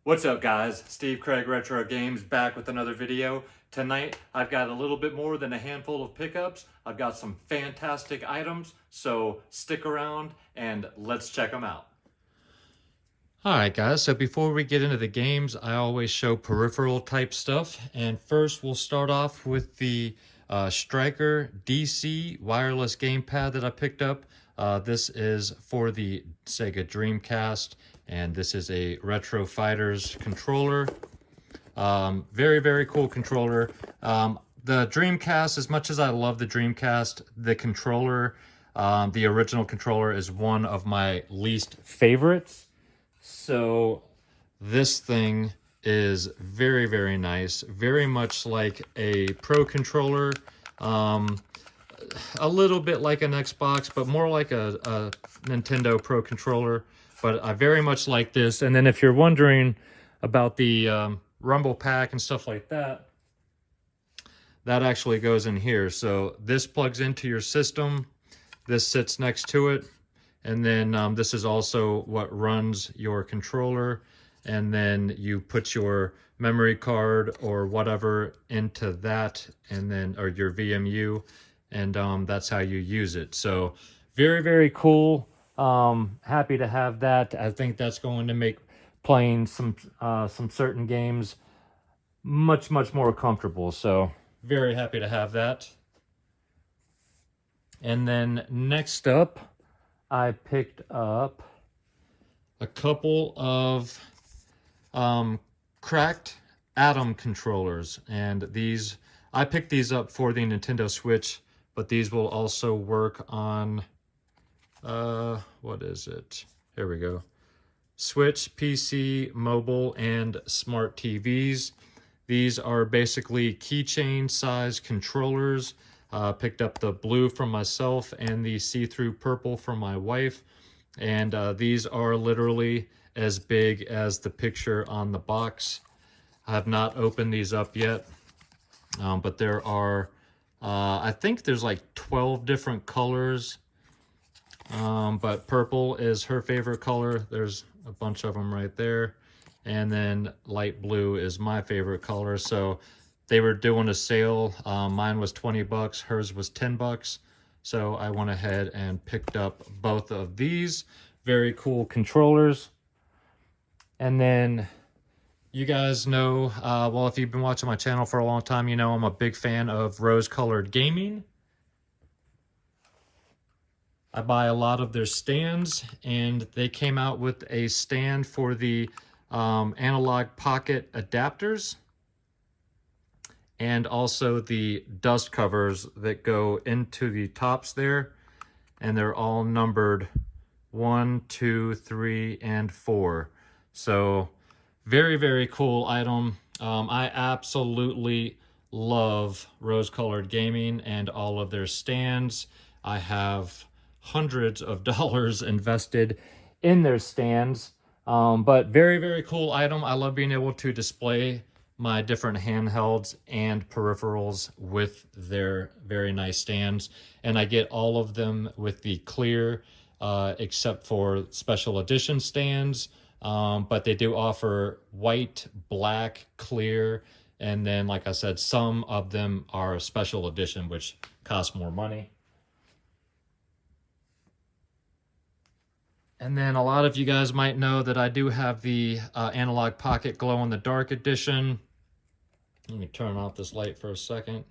What's up guys, Steve Craig Retro Games back with another video. Tonight I've got a little bit more than a handful of pickups. I've got some fantastic items, so stick around and let's check them out. Alright guys, so before we get into the games, I always show peripheral type stuff. And first we'll start off with the Striker DC wireless gamepad that I picked up. This is for the Sega Dreamcast, and this is a Retro Fighters controller. Very, very cool controller. The Dreamcast, as much as I love the Dreamcast, the controller, the original controller is one of my least favorites. So this thing is very, very nice. Very much like a Pro controller. A little bit like an Xbox, but more like a Nintendo Pro controller. But I very much like this. And then if you're wondering about the Rumble Pack and stuff like that, that actually goes in here. So this plugs into your system. This sits next to it. And then this is also what runs your controller. And then you put your memory card or whatever into that, and then, or your VMU, and that's how you use it. So very, very cool. Happy to have that. I think that's going to make playing some certain games much more comfortable. So very happy to have that. And then next up, I picked up a couple of cracked Atom controllers, and these, I picked these up for the Nintendo Switch, but these will also work on what is it? Here we go. Switch, PC, mobile, and smart TVs. These are basically keychain size controllers. Picked up the blue from myself and the see-through purple from my wife. And these are literally as big as the picture on the box. I have not opened these up yet, but there are, I think there's like 12 different colors, but purple is her favorite color. There's a bunch of them right there. And then light blue is my favorite color. So they were doing a sale. Mine was 20 bucks, hers was 10 bucks. So I went ahead and picked up both of these very cool controllers. And then you guys know, well, if you've been watching my channel for a long time, you know I'm a big fan of rose-colored gaming. I buy a lot of their stands, and they came out with a stand for the analog pocket adapters, and also the dust covers that go into the tops there, and they're all numbered 1, 2, 3, and 4. So very, very cool item. I absolutely love rose-colored gaming and all of their stands. I have hundreds of dollars invested in their stands, but very, very cool item. I love being able to display my different handhelds and peripherals with their very nice stands, and I get all of them with the clear, except for special edition stands, but they do offer white, black, clear, and then like I said, some of them are special edition, which cost more money. And then a lot of you guys might know that I do have the Analog Pocket Glow in the Dark edition. Let me turn off this light for a second.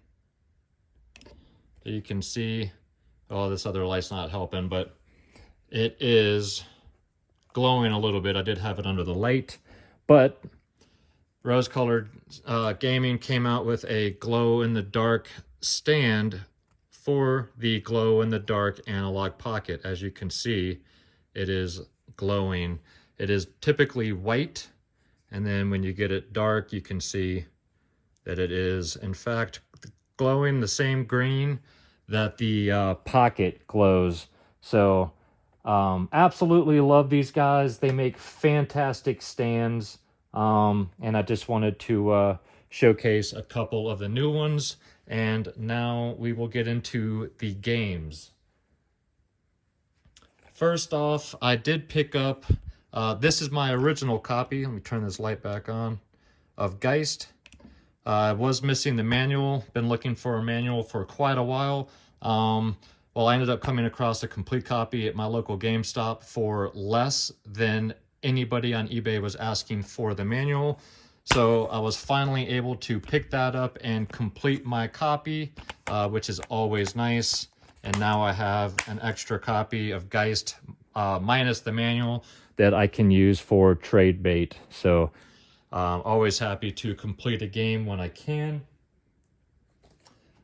So you can see, oh, this other light's not helping, but it is glowing a little bit. I did have it under the light, but Rose Colored Gaming came out with a glow in the dark stand for the glow in the dark Analog Pocket. As you can see, it is glowing. It is typically white, and then when you get it dark, you can see that it is, in fact, glowing the same green that the Pocket glows. So, absolutely love these guys. They make fantastic stands, and I just wanted to showcase a couple of the new ones. And now we will get into the games. First off, I did pick up This is my original copy. Let me turn this light back on. Of Geist. I was missing the manual. Been looking for a manual for quite a while. Well, I ended up coming across a complete copy at my local GameStop for less than anybody on eBay was asking for the manual. So I was finally able to pick that up and complete my copy, which is always nice. And now I have an extra copy of Geist minus the manual that I can use for trade bait. So always happy to complete a game when I can.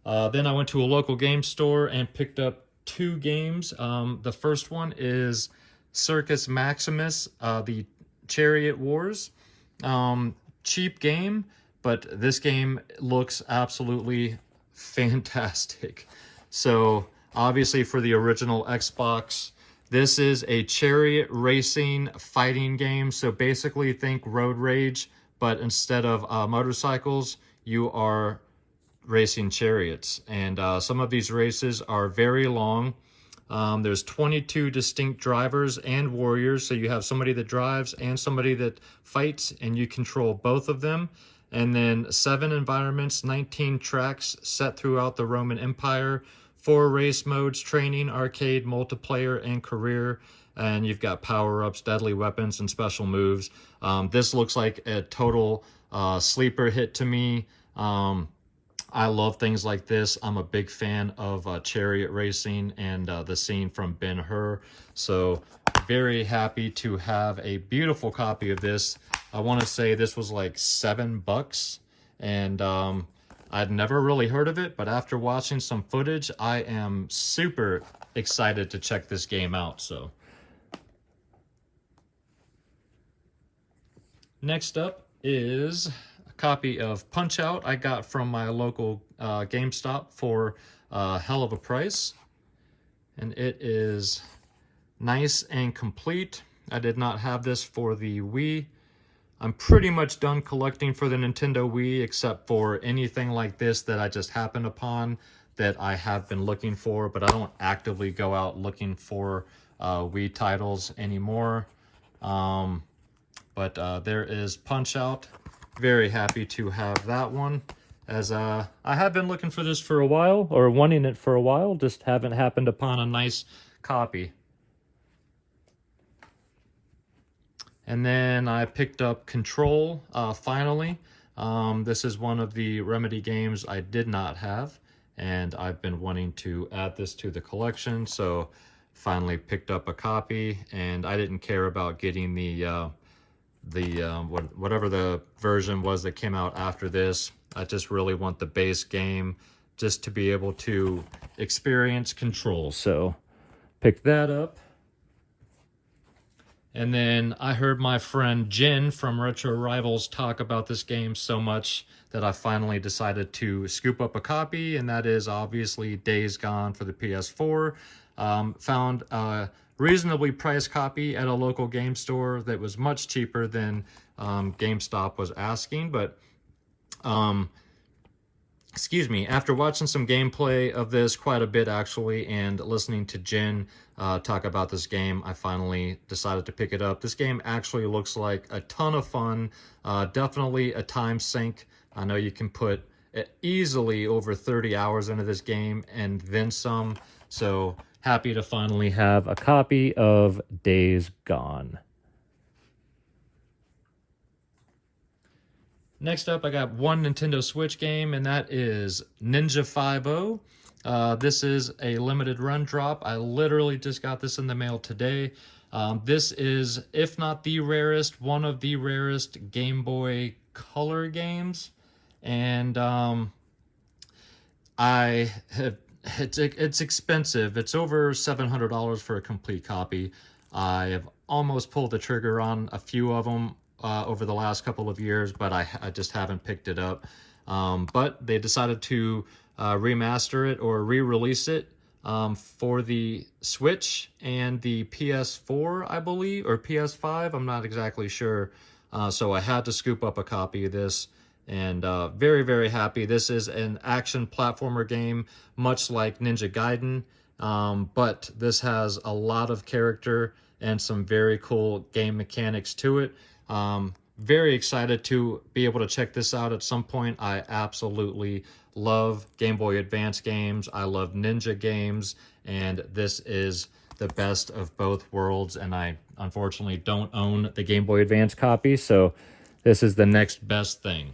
Then I went to a local game store and picked up 2 games. The first one is Circus Maximus, the Chariot Wars. Cheap game, but this game looks absolutely fantastic. So obviously for the original Xbox, this is a chariot racing fighting game. So basically think Road Rage, but instead of motorcycles, you are racing chariots. And some of these races are very long. There's 22 distinct drivers and warriors. So you have somebody that drives and somebody that fights, and you control both of them. And then 7 environments, 19 tracks set throughout the Roman Empire, 4 race modes, training, arcade, multiplayer, and career. And you've got power-ups, deadly weapons, and special moves. This looks like a total sleeper hit to me. I love things like this. I'm a big fan of chariot racing and the scene from Ben-Hur. So very happy to have a beautiful copy of this. I want to say this was like $7. And I'd never really heard of it, but after watching some footage, I am super excited to check this game out. So next up is a copy of Punch-Out! I got from my local GameStop for a hell of a price. And it is nice and complete. I did not have this for the Wii. I'm pretty much done collecting for the Nintendo Wii, except for anything like this that I just happened upon that I have been looking for, but I don't actively go out looking for Wii titles anymore. But there is Punch-Out! Very happy to have that one, as I have been looking for this for a while, or wanting it for a while, just haven't happened upon a nice copy. And then I picked up Control, finally. This is one of the Remedy games I did not have, and I've been wanting to add this to the collection, so finally picked up a copy, and I didn't care about getting whatever the version was that came out after this. I just really want the base game just to be able to experience Control, so picked that up. And then I heard my friend Jen from Retro Rivals talk about this game so much that I finally decided to scoop up a copy, and that is obviously Days Gone for the PS4. Found a reasonably priced copy at a local game store that was much cheaper than GameStop was asking, but excuse me, after watching some gameplay of this quite a bit actually, and listening to Jen talk about this game, I finally decided to pick it up. This game actually looks like a ton of fun, definitely a time sink. I know you can put easily over 30 hours into this game and then some, so happy to finally have a copy of Days Gone. Next up, I got one Nintendo Switch game, and that is Ninja 5-0. This is a limited run drop. I literally just got this in the mail today. This is, if not the rarest, one of the rarest Game Boy Color games. And it's expensive. It's over $700 for a complete copy. I have almost pulled the trigger on a few of them over the last couple of years, but I just haven't picked it up. But they decided to remaster it or re-release it for the Switch and the PS4, I believe, or PS5. I'm not exactly sure. So I had to scoop up a copy of this, and very, very happy. This is an action platformer game, much like Ninja Gaiden, but this has a lot of character and some very cool game mechanics to it. Very excited to be able to check this out at some point. I absolutely love Game Boy Advance games. I love Ninja games, and this is the best of both worlds, and I unfortunately don't own the Game Boy Advance copy, so this is the next best thing.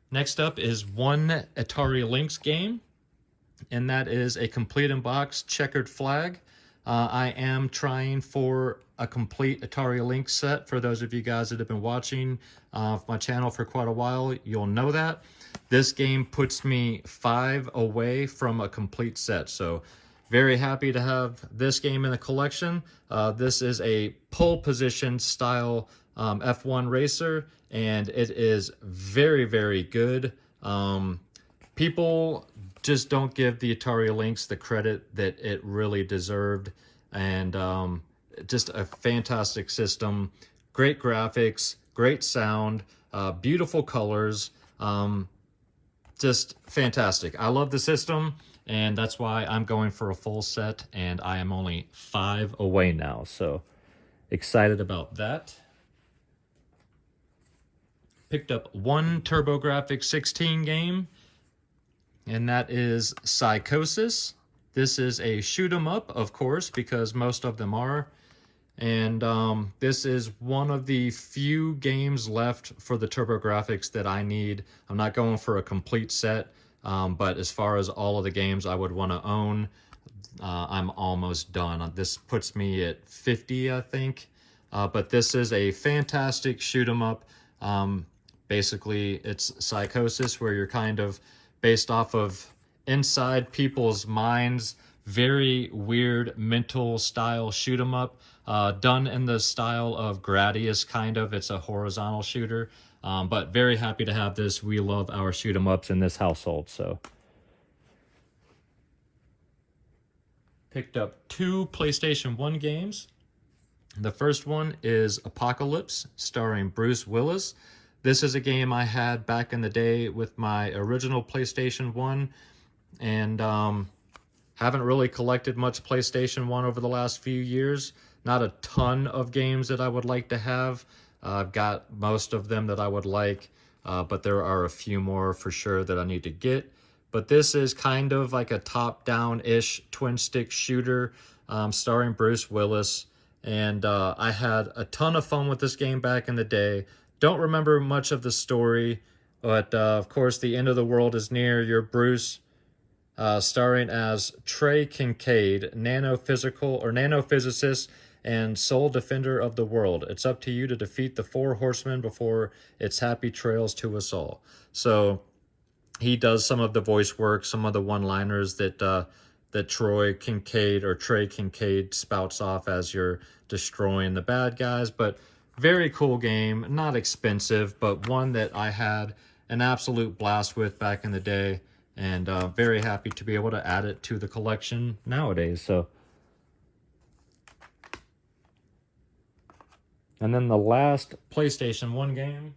Next up is one Atari Lynx game, and that is a complete in box checkered flag. I am trying for a complete Atari Lynx set. For those of you guys that have been watching my channel for quite a while, you'll know that. This game puts me 5 away from a complete set, so very happy to have this game in the collection. This is a pole position style F1 racer, and it is very, very good. People just don't give the Atari Lynx the credit that it really deserved, and just a fantastic system, great graphics, great sound, beautiful colors, just fantastic. I love the system, and that's why I'm going for a full set, and I am only 5 away now, so excited about that. Picked up one TurboGrafx 16 game, and that is Psychosis. This is a shoot 'em up, of course, because most of them are. And this is one of the few games left for the TurboGrafx that I need. I'm not going for a complete set, but as far as all of the games I would want to own, I'm almost done. This puts me at 50, I think. But this is a fantastic shoot 'em up. Basically, it's Psychosis, where you're kind of based off of inside people's minds, very weird mental style shoot 'em up, done in the style of Gradius, kind of. It's a horizontal shooter, but very happy to have this. We love our shoot 'em ups in this household, so. Picked up 2 PlayStation 1 games. The first one is Apocalypse, starring Bruce Willis. This is a game I had back in the day with my original PlayStation 1, and haven't really collected much PlayStation 1 over the last few years. Not a ton of games that I would like to have. I've got most of them that I would like, but there are a few more for sure that I need to get. But this is kind of like a top-down-ish twin-stick shooter starring Bruce Willis, and I had a ton of fun with this game back in the day. Don't remember much of the story, but of course the end of the world is near. You're Bruce, starring as Trey Kincaid, nanophysicist and sole defender of the world. It's up to you to defeat the 4 horsemen before it's happy trails to us all. So he does some of the voice work, some of the one-liners that that Trey Kincaid spouts off as you're destroying the bad guys. But very cool game, not expensive, but one that I had an absolute blast with back in the day, and very happy to be able to add it to the collection nowadays. So, and then the last PlayStation 1 game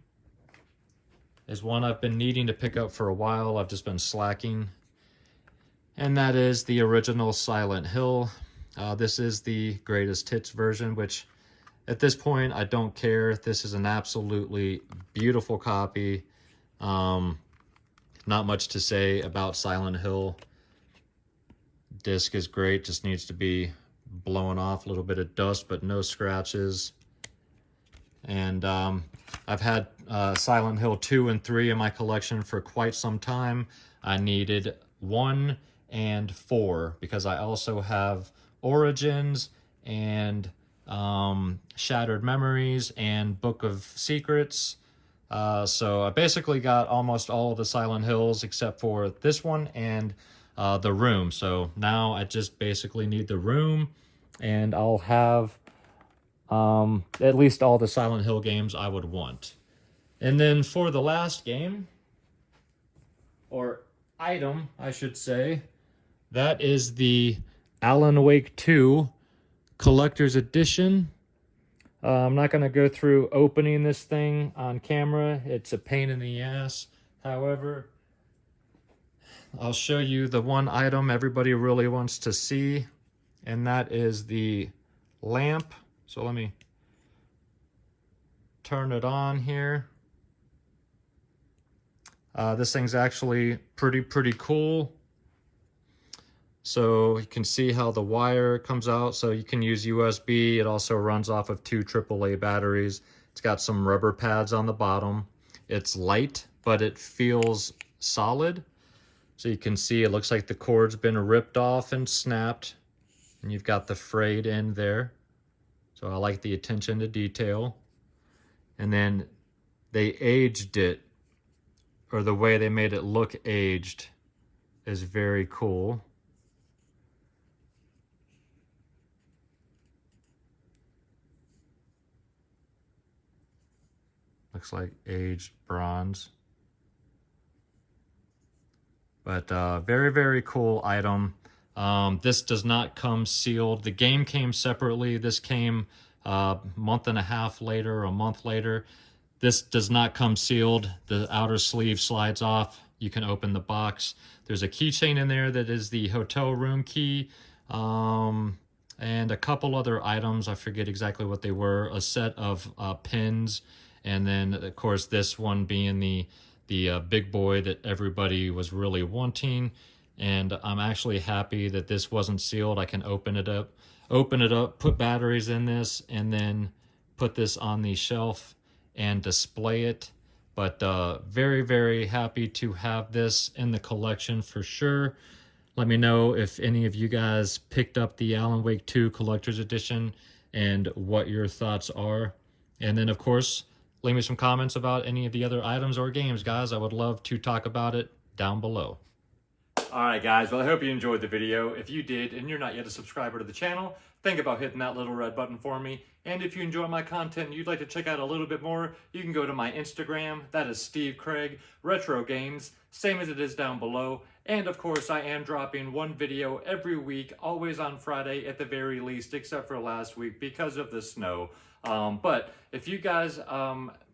is one I've been needing to pick up for a while. I've just been slacking, and that is the original Silent Hill. This is the greatest hits version, which at this point, I don't care. This is an absolutely beautiful copy. Not much to say about Silent Hill. Disc is great, just needs to be blown off, a little bit of dust, but no scratches. And I've had Silent Hill 2 and 3 in my collection for quite some time. I needed 1 and 4 because I also have Origins and Shattered Memories and Book of Secrets. So I basically got almost all of the Silent Hills except for this one and The Room. So now I just basically need The Room, and I'll have at least all the Silent Hill games I would want. And then for the last game, or item, I should say, that is the Alan Wake 2 Collector's Edition. I'm not going to go through opening this thing on camera. It's a pain in the ass. However, I'll show you the one item everybody really wants to see, and that is the lamp. So let me turn it on here. This thing's actually pretty cool. So you can see how the wire comes out. So you can use USB. It also runs off of 2 AAA batteries. It's got some rubber pads on the bottom. It's light, but it feels solid. So you can see it looks like the cord's been ripped off and snapped. And you've got the frayed end there. So I like the attention to detail. And then they aged it, or the way they made it look aged is very cool. Looks like aged bronze. But very cool item. This does not come sealed. The game came separately. This came a month and a half later, a month later. This does not come sealed. The outer sleeve slides off. You can open the box. There's a keychain in there that is the hotel room key. And a couple other items. I forget exactly what they were. A set of pins. And then, of course, this one being the big boy that everybody was really wanting. And I'm actually happy that this wasn't sealed. I can open it up, put batteries in this, and then put this on the shelf and display it. But very happy to have this in the collection for sure. Let me know if any of you guys picked up the Alan Wake 2 Collector's Edition and what your thoughts are. And then, of course, leave me some comments about any of the other items or games, guys. I would love to talk about it down below. Alright guys, well I hope you enjoyed the video. If you did and you're not yet a subscriber to the channel, think about hitting that little red button for me. And if you enjoy my content and you'd like to check out a little bit more, you can go to my Instagram. That is Steve Craig Retro Games, same as it is down below. And of course I am dropping one video every week, always on Friday at the very least, except for last week because of the snow. But if you guys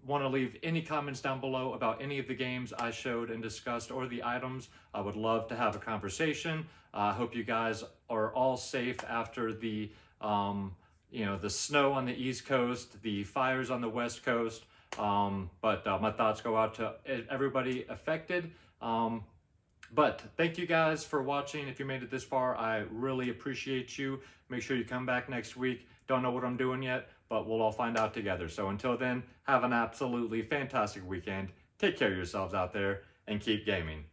want to leave any comments down below about any of the games I showed and discussed or the items, I would love to have a conversation. I hope you guys are all safe after the the snow on the East Coast, the fires on the West Coast. But my thoughts go out to everybody affected. But thank you guys for watching. If you made it this far, I really appreciate you. Make sure you come back next week. Don't know what I'm doing yet, but we'll all find out together. So until then, have an absolutely fantastic weekend. Take care of yourselves out there and keep gaming.